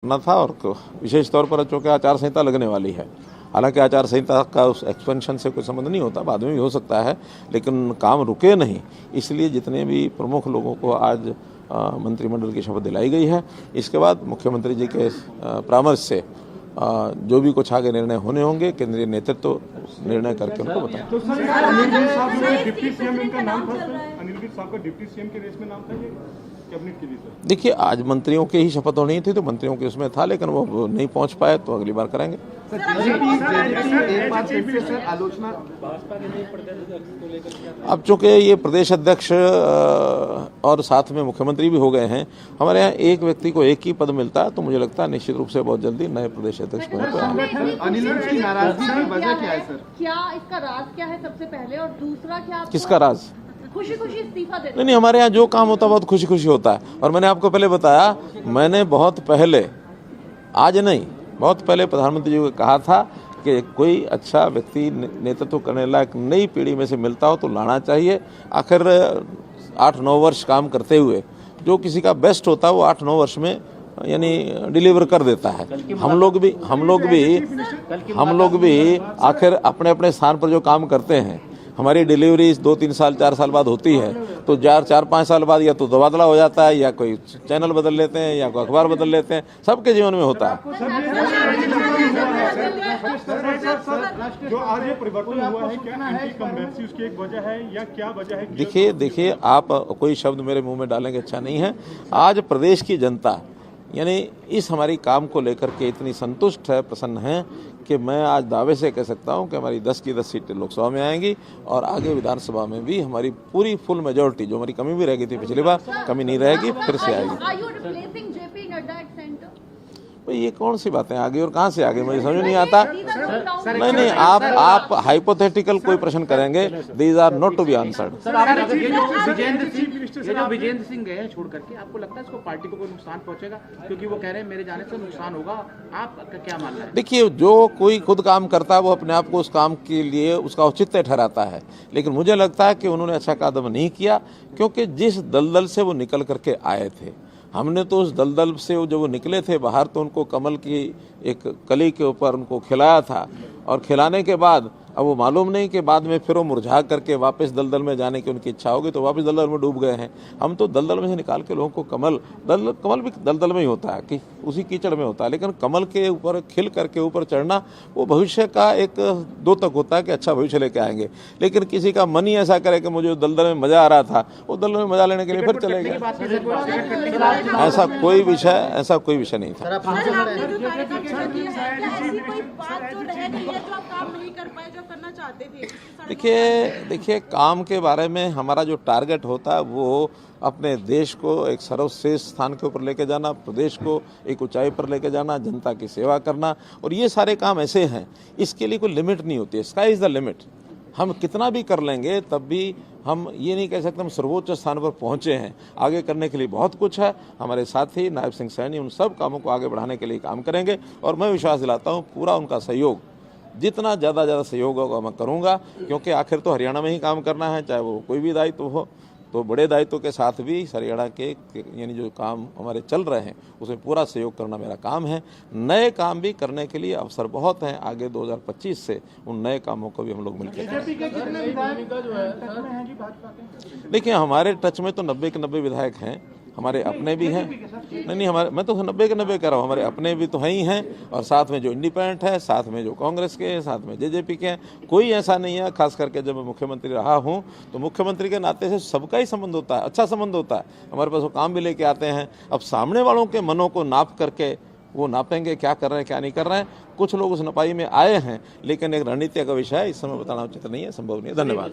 करना था और विशेष तौर पर चूँकि आचार संहिता लगने वाली है। हालांकि आचार संहिता का उस एक्सपेंशन से कोई संबंध नहीं होता, बाद में भी हो सकता है, लेकिन काम रुके नहीं। इसलिए जितने भी प्रमुख लोगों को आज मंत्रिमंडल की शपथ दिलाई गई है, इसके बाद मुख्यमंत्री जी के परामर्श से जो भी कुछ आगे निर्णय होने होंगे केंद्रीय नेतृत्व निर्णय करके उनको बताएं। तो सर, अनिल साहब का डिप्टी सीएम इनका नाम था सर, अनिल साहब का डिप्टी सीएम के रेस में नाम था ये कैबिनेट के लिए सर। देखिए, आज मंत्रियों की ही शपथ होनी थी तो मंत्रियों के उसमें था, लेकिन वो नहीं पहुंच पाए तो अगली बार करेंगे। अब चूंकि ये प्रदेश अध्यक्ष और साथ में मुख्यमंत्री भी हो गए हैं, हमारे यहाँ एक व्यक्ति को एक ही पद मिलता है, तो मुझे लगता है निश्चित रूप से बहुत जल्दी नए प्रदेश अध्यक्ष होंगे। अनिल की नाराजगी की वजह क्या है सर? क्या इसका राज क्या है सबसे पहले, और दूसरा क्या किसका राज? खुशी खुशी इस्तीफा देते? नहीं, हमारे यहाँ जो काम होता है बहुत खुशी खुशी होता है। और मैंने आपको पहले बताया, मैंने बहुत पहले, आज नहीं, बहुत पहले प्रधानमंत्री जी को कहा था कि कोई अच्छा व्यक्ति नेतृत्व करने लायक नई पीढ़ी में से मिलता हो तो लाना चाहिए। आखिर 8-9 वर्ष काम करते हुए जो किसी का बेस्ट होता है वो 8-9 वर्ष में यानी डिलीवर कर देता है। हम लोग भी आखिर अपने अपने स्थान पर जो काम करते हैं, हमारी डिलीवरी 2-3 साल 4 साल बाद होती है, तो 4-5 साल बाद या तो तबादला हो जाता है, या कोई चैनल बदल लेते हैं, या कोई अखबार बदल लेते हैं। सबके जीवन में होता है। जो आज ये परिवर्तन हुआ है, क्या एंटी इनकम्बेंसी उसकी एक वजह है या क्या वजह है? देखिए, आप कोई शब्द मेरे मुंह में डालेंगे अच्छा नहीं है। आज प्रदेश की जनता यानी इस हमारी काम को लेकर के इतनी संतुष्ट है, प्रसन्न है कि मैं आज दावे से कह सकता हूं कि हमारी 10 की 10 सीटें लोकसभा में आएंगी और आगे विधानसभा में भी हमारी पूरी फुल मेजोरिटी, जो हमारी कमी भी रह गई थी पिछली बार, कमी नहीं रहेगी, फिर से आएगी। ये कौन सी बातें आगे और कहां से आगे, मुझे समझ नहीं आता। नहीं, आप हाइपोथेटिकल कोई प्रश्न करेंगे, these are not to be answered. Vijendra Singh गए छोड़ करके, आपको लगता है इसको पार्टी को कोई नुकसान पहुंचेगा? क्योंकि वो कह रहे हैं मेरे जाने से नुकसान होगा, आपका क्या मानना है? देखिए, जो कोई खुद काम करता है वो अपने आप को उस काम के लिए उसका औचित्य ठहराता है, लेकिन मुझे लगता है कि उन्होंने अच्छा कदम नहीं किया, क्योंकि जिस दलदल से वो निकल करके आए थे, हमने तो उस दलदल से जब वो निकले थे बाहर तो उनको कमल की एक कली के ऊपर उनको खिलाया था, और खिलाने के बाद अब वो मालूम नहीं कि बाद में फिर वो मुरझा करके वापस दलदल में जाने की उनकी इच्छा होगी तो वापस दलदल में डूब गए हैं। हम तो दलदल में से निकाल के लोगों को कमल भी दलदल में ही होता है, कि उसी कीचड़ में होता है, लेकिन कमल के ऊपर खिल करके ऊपर चढ़ना वो भविष्य का एक द्योतक होता है कि अच्छा भविष्य लेके आएंगे। लेकिन किसी का मन ही ऐसा करे कि मुझे दलदल में मजा आ रहा था, वो दलदल में मजा लेने के लिए फिर चले गए। ऐसा कोई विषय नहीं था। देखिए, काम के बारे में हमारा जो टारगेट होता है वो अपने देश को एक सर्वश्रेष्ठ स्थान के ऊपर लेके जाना, प्रदेश को एक ऊंचाई पर लेके जाना, जनता की सेवा करना, और ये सारे काम ऐसे हैं, इसके लिए कोई लिमिट नहीं होती है। Sky is the limit. हम कितना भी कर लेंगे तब भी हम ये नहीं कह सकते हम सर्वोच्च स्थान पर पहुंचे हैं। आगे करने के लिए बहुत कुछ है। हमारे साथी नायब सिंह सैनी उन सब कामों को आगे बढ़ाने के लिए काम करेंगे, और मैं विश्वास दिलाता हूँ पूरा उनका सहयोग, जितना ज़्यादा सहयोग होगा मैं करूँगा, क्योंकि आखिर तो हरियाणा में ही काम करना है, चाहे वो कोई भी दायित्व हो। तो बड़े दायित्व के साथ भी हरियाणा के यानी जो काम हमारे चल रहे हैं उसमें पूरा सहयोग करना मेरा काम है। नए काम भी करने के लिए अवसर बहुत हैं आगे 2025 से, उन नए कामों को भी हम लोग मिलकर देखिए, हमारे टच में तो 90 के 90 विधायक हैं, हमारे अपने भी हैं। नहीं, हमारे, मैं तो 90 के 90 कह रहा हूँ, हमारे अपने भी तो हैं ही हैं, और साथ में जो इंडिपेंडेंट है, साथ में जो कांग्रेस के हैं, साथ में जेजेपी के हैं। कोई ऐसा नहीं है, खास करके जब मैं मुख्यमंत्री रहा हूँ तो मुख्यमंत्री के नाते से सबका ही संबंध होता है, अच्छा संबंध होता है। हमारे पास वो काम भी लेके आते हैं। अब सामने वालों के मनों को नाप करके वो नापेंगे क्या कर रहे हैं क्या नहीं कर रहे हैं। कुछ लोग उस नपाई में आए हैं, लेकिन एक रणनीति का विषय है, इस समय बताना उचित नहीं है, संभव नहीं है। धन्यवाद।